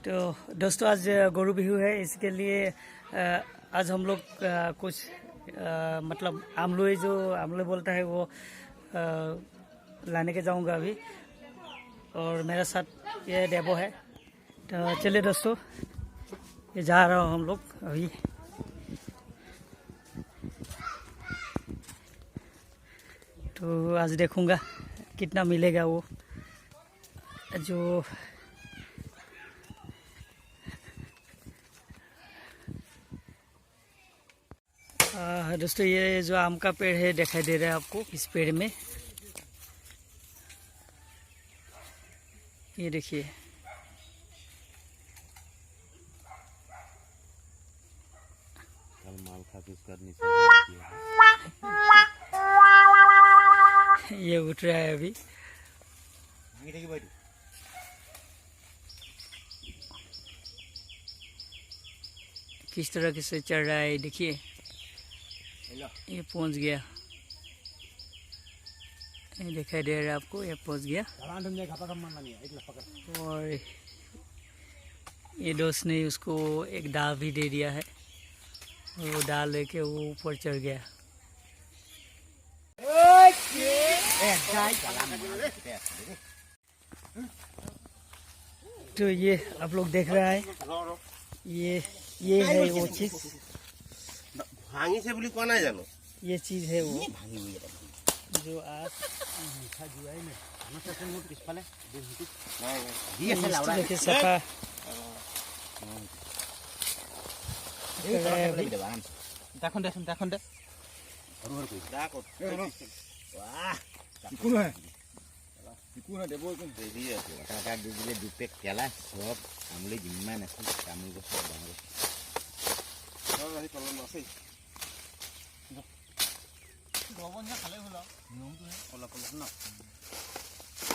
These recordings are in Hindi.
तो दोस्तों आज गुरु बिहू है, इसके लिए आज हम लोग कुछ मतलब आमलोई जो आमलोई बोलता है वो लाने के जाऊंगा अभी। और मेरे साथ ये डेबो है। तो चलिए दोस्तों, ये जा रहा हूँ हम लोग अभी। तो आज देखूंगा कितना मिलेगा वो जो दोस्तों ये जो आम का पेड़ है दिखाई दे रहा है आपको। इस पेड़ में ये देखिए, माल खा के उसका ये उठ रहा है अभी। किस तरह से चढ़ रहा है देखिए। ये पहुंच गया, ये दिखाई दे रहा है आपको। ये पहुंच गया और ये दोस्त ने उसको एक दाव भी दे दिया है। वो डाल लेके वो ऊपर चढ़ गया। तो ये आप लोग देख रहा है, ये है वो चीज। भांगी से बोली कौन है जानो, ये चीज है वो जो आज सफा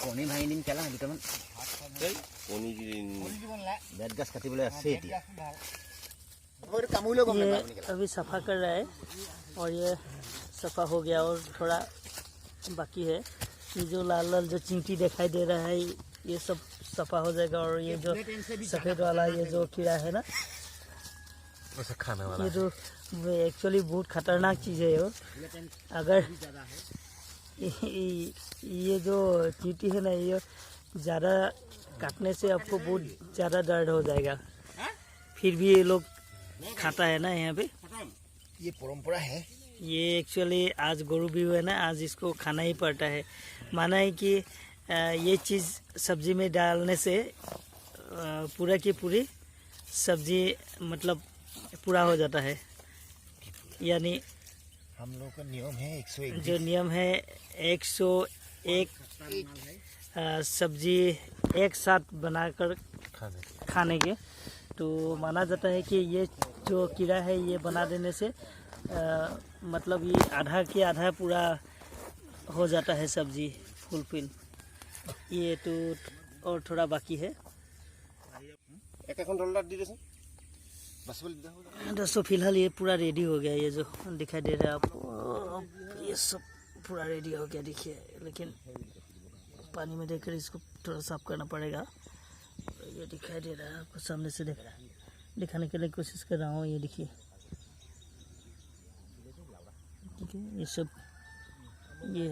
কণী ভাঙি দিম কেলা দুটামান বেত গাছ কাটিবলৈ আছে এতিয়া। अभी सफा कर रहा है और ये सफा हो गया और थोड़ा बाकी है। ये जो लाल लाल जो चींटी दिखाई दे रहा है ये सब सफा हो जाएगा। और ये जो सफेद वाला ये जो कीड़ा है ना, खाने वाला ये तो एक्चुअली बहुत खतरनाक चीज़ है। वो अगर ये जो चींटी है ना, ये ज़्यादा काटने से आपको बहुत ज़्यादा दर्द हो जाएगा। फिर भी ये लोग खाता है ना यहाँ पे। ये परंपरा है। ये एक्चुअली आज गुरु बिहू है ना, आज इसको खाना ही पड़ता है। माना है कि ये चीज़ सब्जी में डालने से पूरा की पूरी सब्जी मतलब पूरा हो जाता है। यानी हम लोग का नियम है 101, जो नियम है 101 सब्जी एक साथ बनाकर खाने के। तो माना जाता है कि ये जो कीड़ा है ये बना देने से मतलब ये आधा के आधा पूरा हो जाता है सब्जी फुलफिल। ये तो और थोड़ा बाकी है। दोस्तों फिलहाल ये पूरा रेडी हो गया। ये जो दिखाई दे रहा है आपको, ये सब पूरा रेडी हो गया देखिए। लेकिन पानी में देखकर इसको थोड़ा साफ करना पड़ेगा। ये दिखाई दे रहा है आपको, सामने से दिखाने के लिए कोशिश कर रहा हूँ। ये देखिए, ठीक है, ये सब ये